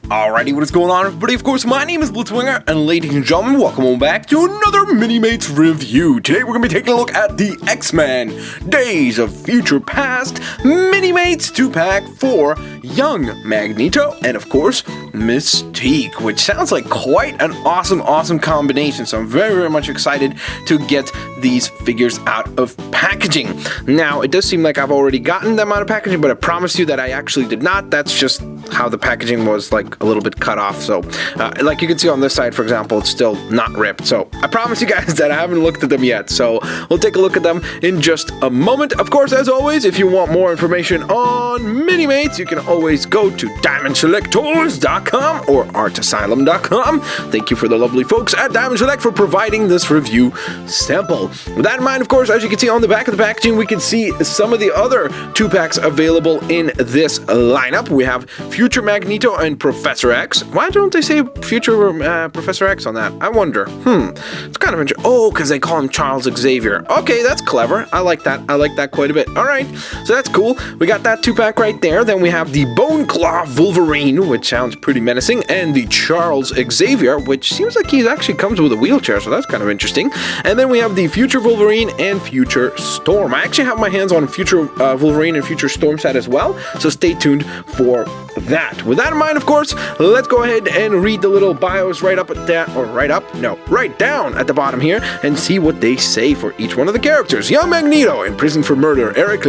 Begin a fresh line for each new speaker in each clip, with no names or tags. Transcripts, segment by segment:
Alrighty, what is going on, everybody? Of course, my name is Blitzwinger, and ladies and gentlemen, welcome on back to another Mini-Mates review. Today, we're going to be taking a look at the X-Men Days of Future Past Mini-Mates 2-pack for young Magneto, and of course, Mystique, which sounds like quite an awesome combination, so I'm very much excited to get these figures out of packaging. Now, it does seem like I've already gotten them out of packaging, but I promise you that I actually did not. That's just how the packaging was like a little bit cut off, so like you can see on this side, for example, it's still not ripped. So I promise you guys that I haven't looked at them yet, so we'll take a look at them in just a moment. Of course, as always, if you want more information on Mini-Mates, you can always go to DiamondSelectToys.com or ArtAsylum.com. Thank you for the lovely folks at Diamond Select for providing this review sample. With that in mind, of course, as you can see on the back of the packaging, we can see some of the other 2-packs available in this lineup. We have Future Magneto and Professor X. Why don't they say Future Professor X on that? I wonder. It's kind of interesting. Oh, because they call him Charles Xavier. Okay, that's clever. I like that. I like that quite a bit. All right, so that's cool. We got that 2-pack right there. Then we have the Bone Claw Wolverine, which sounds pretty menacing, and the Charles Xavier, which seems like he actually comes with a wheelchair, so that's kind of interesting. And then we have the Future Wolverine and Future Storm. I actually have my hands on Future Wolverine and Future Storm set as well, so stay tuned for that. With that in mind, of course, let's go ahead and read the little bios right down at the bottom here and see what they say for each one of the characters. Young Magneto, imprisoned for murder, Eric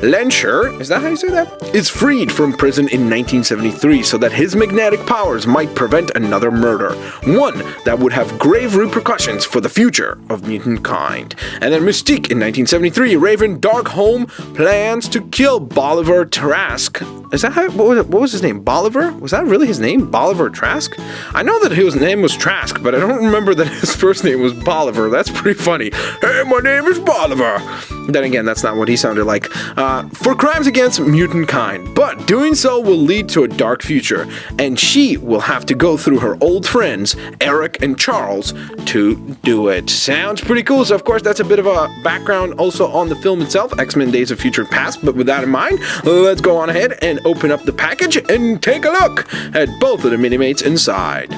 Lensher, is that how you say that? Is freed from prison in 1973 so that his magnetic powers might prevent another murder, one that would have grave repercussions for the future of mutant kind. And then Mystique in 1973, Raven Darkholme plans to kill Bolivar Trask. Is that how, what was his name? Bolivar? Was that really his name? Bolivar Trask? I know that his name was Trask, but I don't remember that his first name was Bolivar. That's pretty funny. Hey, my name is Bolivar. Then again, that's not what he sounded like. For crimes against mutant kind, but doing so will lead to a dark future, and she will have to go through her old friends, Eric and Charles, to do it. Sounds pretty cool. So, of course, that's a bit of a background also on the film itself, X-Men Days of Future Past, but with that in mind, let's go on ahead and open up the package and take a look at both of the Mini-Mates inside.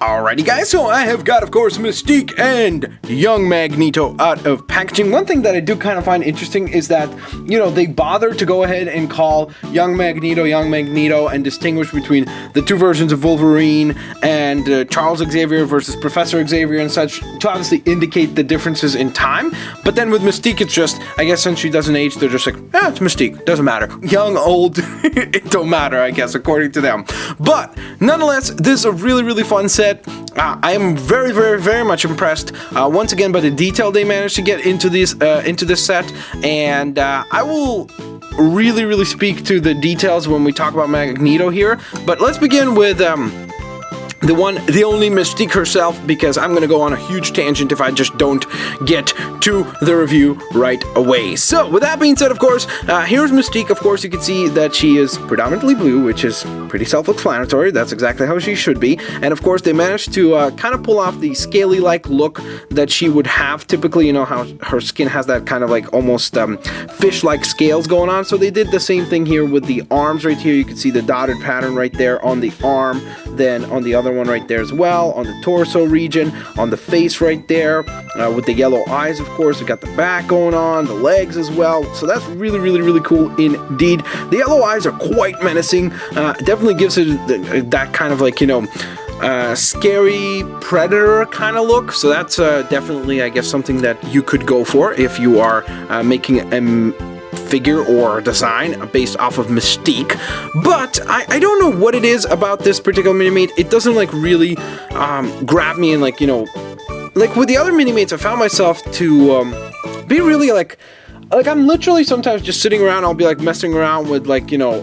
Alrighty guys, so I have got, of course, Mystique and young Magneto out of packaging. One thing that I do kind of find interesting is that, you know, they bother to go ahead and call young Magneto, and distinguish between the two versions of Wolverine and Charles Xavier versus Professor Xavier and such, to obviously indicate the differences in time. But then with Mystique, it's just, I guess since she doesn't age, they're just like, it's Mystique, doesn't matter. Young, old, it don't matter, I guess, according to them. But nonetheless, this is a really fun set. I am very much impressed once again by the detail they managed to get into this set, and I will really speak to the details when we talk about Magneto here. But let's begin with the only Mystique herself, because I'm going to go on a huge tangent if I just don't get to the review right away. So, with that being said, of course, here's Mystique. Of course, you can see that she is predominantly blue, which is pretty self-explanatory. That's exactly how she should be. And, of course, they managed to kind of pull off the scaly-like look that she would have. Typically, you know how her skin has that kind of like almost fish-like scales going on. So they did the same thing here with the arms right here. You can see the dotted pattern right there on the arm. Then on the other one right there as well, on the torso region, on the face right there, with the yellow eyes, of course. We got the back going on, the legs as well. So that's really cool indeed. The yellow eyes are quite menacing. Definitely gives it that kind of like, you know, scary predator kind of look. So that's definitely, I guess, something that you could go for if you are making a figure or design based off of Mystique. But I don't know what it is about this particular Mini-Mate. It doesn't like really grab me, and like, you know, like with the other Mini-Mates, I found myself to be really like I'm literally sometimes just sitting around, I'll be like messing around with like, you know,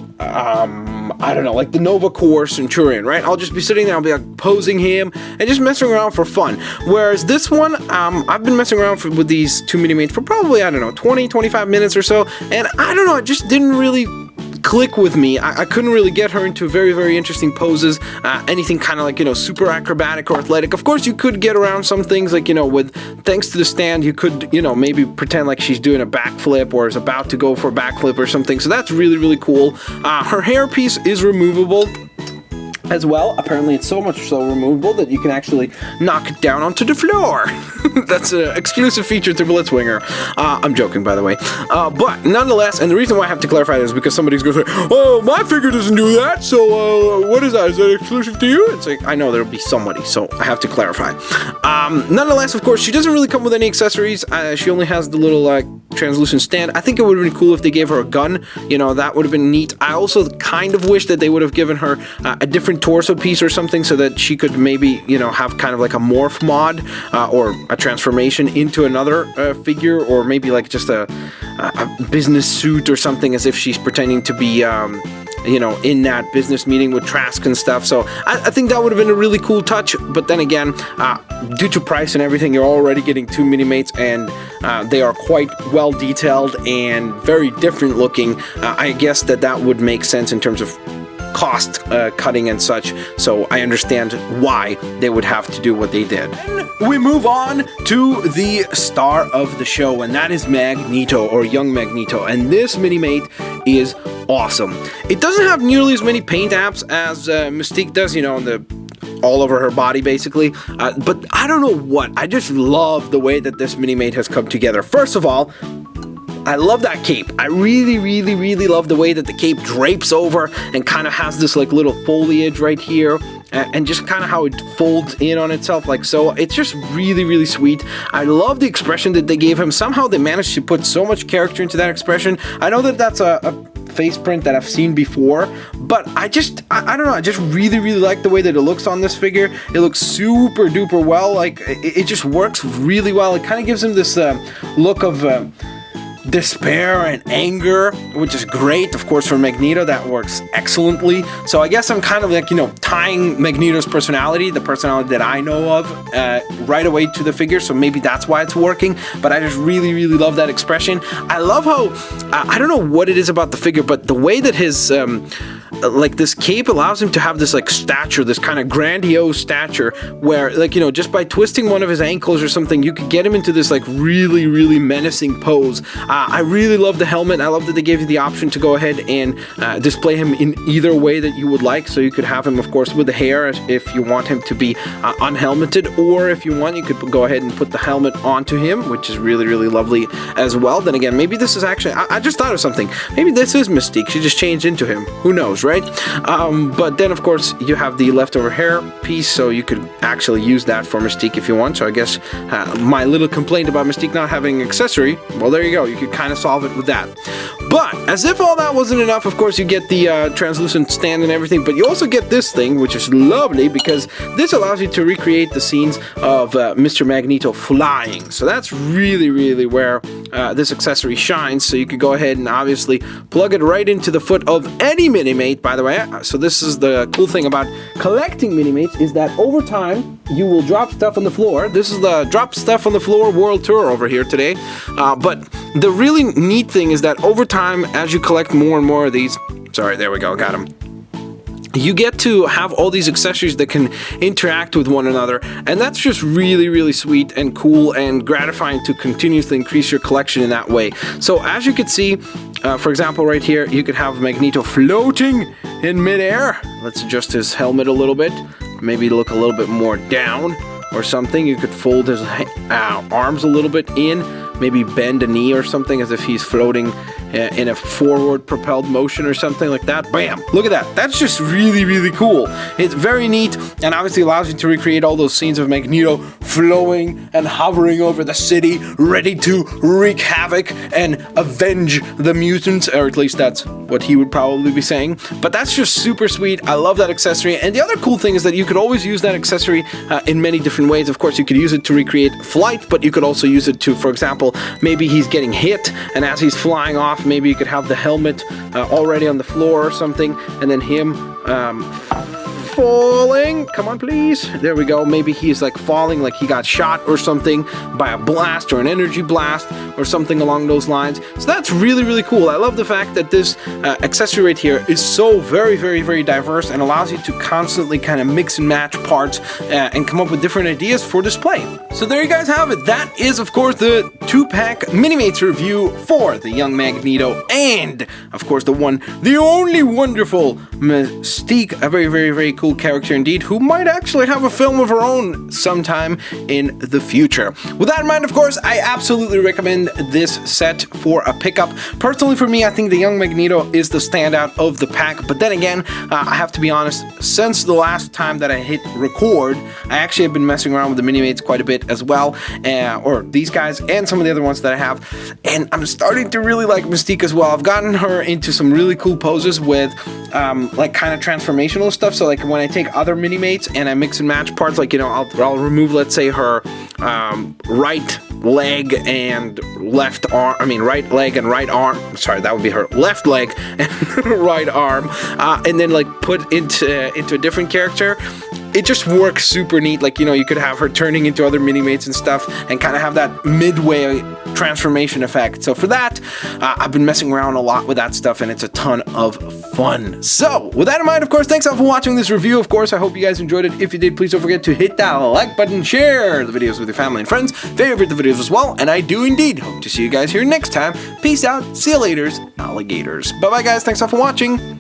I don't know, like the Nova Corps Centurion, right? I'll just be sitting there, I'll be like posing him and just messing around for fun. Whereas this one, I've been messing around with these two Minimates for probably, I don't know, 20-25 minutes or so, and I don't know, it just didn't really click with me. I couldn't really get her into very, very interesting poses, anything kind of like, you know, super acrobatic or athletic. Of course, you could get around some things like, you know, with thanks to the stand, you could, you know, maybe pretend like she's doing a backflip or is about to go for a backflip or something. So that's really, really cool. Her hairpiece is removable as well. Apparently it's so much so removable that you can actually knock it down onto the floor. That's an exclusive feature to Blitzwinger. I'm joking, by the way. But nonetheless, and the reason why I have to clarify this is because somebody's going to say, oh, my figure doesn't do that, so what is that? Is that exclusive to you? It's like, I know there'll be somebody, so I have to clarify. Nonetheless, of course, she doesn't really come with any accessories. She only has the little translucent stand. I think it would have been cool if they gave her a gun. You know, that would have been neat. I also kind of wish that they would have given her a different torso piece or something so that she could maybe, you know, have kind of like a morph mod or a transformation into another figure, or maybe like just a business suit or something, as if she's pretending to be you know, in that business meeting with Trask and stuff. So I think that would have been a really cool touch. But then again, due to price and everything, you're already getting two Minimates, and they are quite well detailed and very different looking. I guess that would make sense in terms of cost cutting and such, so I understand why they would have to do what they did. Then we move on to the star of the show, and that is Magneto, or Young Magneto, and this Minimate is awesome. It doesn't have nearly as many paint apps as Mystique does, you know, on the all over her body basically, but I don't know what, I just love the way that this Minimate has come together. First of all, I love that cape. I really, really, really love the way that the cape drapes over and kind of has this like little foliage right here, and just kind of how it folds in on itself like so. It's just really, really sweet. I love the expression that they gave him. Somehow they managed to put so much character into that expression. I know that that's a face print that I've seen before, but I don't know, I just really, really like the way that it looks on this figure. It looks super duper well. Like it just works really well. It kind of gives him this look of despair and anger, which is great. Of course, for Magneto, that works excellently. So I guess I'm kind of like, you know, tying Magneto's personality, the personality that I know of, right away to the figure. So maybe that's why it's working. But I just really, really love that expression. I love how, I don't know what it is about the figure, but the way that his like this cape allows him to have this like stature, this kind of grandiose stature, where like, you know, just by twisting one of his ankles or something, you could get him into this like really, really menacing pose. I really love the helmet. I love that they gave you the option to go ahead and display him in either way that you would like. So you could have him, of course, with the hair if you want him to be unhelmeted, or if you want, you could go ahead and put the helmet onto him, which is really, really lovely as well. Then again, maybe this is actually, I just thought of something. Maybe this is Mystique. She just changed into him. Who knows, right? But then, of course, you have the leftover hair piece, so you could actually use that for Mystique if you want. So I guess my little complaint about Mystique not having an accessory, well, there you go. You could kind of solve it with that. But as if all that wasn't enough, of course, you get the translucent stand and everything, but you also get this thing, which is lovely because this allows you to recreate the scenes of Mr. Magneto flying. So that's really, really where this accessory shines. So you could go ahead and obviously plug it right into the foot of any Minimate, by the way. So this is the cool thing about collecting Minimates, is that over time you will drop stuff on the floor. This is the drop stuff on the floor world tour over here today. But the really neat thing is that over time, as you collect more and more of these, sorry, there we go, got him. You get to have all these accessories that can interact with one another, and that's just really, really sweet and cool and gratifying to continuously increase your collection in that way. So as you can see, for example, right here, you could have Magneto floating in midair. Let's adjust his helmet a little bit, maybe look a little bit more down or something. You could fold his arms a little bit in, maybe bend a knee or something as if he's floating in a forward propelled motion or something like that. Bam! Look at that. That's just really, really cool. It's very neat, and obviously allows you to recreate all those scenes of Magneto flowing and hovering over the city, ready to wreak havoc and avenge the mutants, or at least that's what he would probably be saying. But that's just super sweet. I love that accessory. And the other cool thing is that you could always use that accessory in many different ways. Of course, you could use it to recreate flight, but you could also use it to, for example, maybe he's getting hit, and as he's flying off, off. Maybe you could have the helmet already on the floor or something, and then him falling. Come on, please. There we go. Maybe he's like falling, like he got shot or something by a blast or an energy blast or something along those lines. So that's really, really cool. I love the fact that this accessory right here is so very, very, very diverse and allows you to constantly kind of mix and match parts and come up with different ideas for display. So there you guys have it. That is, of course, the 2-pack Minimates review for the young Magneto and, of course, the only wonderful Mystique, a very, very, very cool character indeed, who might actually have a film of her own sometime in the future. With that in mind, of course, I absolutely recommend this set for a pickup. Personally, for me, I think the young Magneto is the standout of the pack, but then again, I have to be honest, since the last time that I hit record, I actually have been messing around with the Minimates quite a bit as well, or these guys and some of the other ones that I have, and I'm starting to really like Mystique as well. I've gotten her into some really cool poses with like kind of transformational stuff. So like when I take other Minimates and I mix and match parts, like, you know, I'll remove, let's say, her right leg and left arm, right leg and right arm, sorry, that would be her left leg and right arm, and then like put into a different character. It just works super neat. Like, you know, you could have her turning into other Minimates and stuff and kind of have that midway transformation effect. So for that, I've been messing around a lot with that stuff, and it's a ton of fun. So with that in mind, of course, thanks all for watching this review. Of course, I hope you guys enjoyed it. If you did, please don't forget to hit that like button, share the videos with your family and friends, favorite the videos as well, and I do indeed hope to see you guys here next time. Peace out, see you laters, alligators. Bye bye guys, thanks all for watching.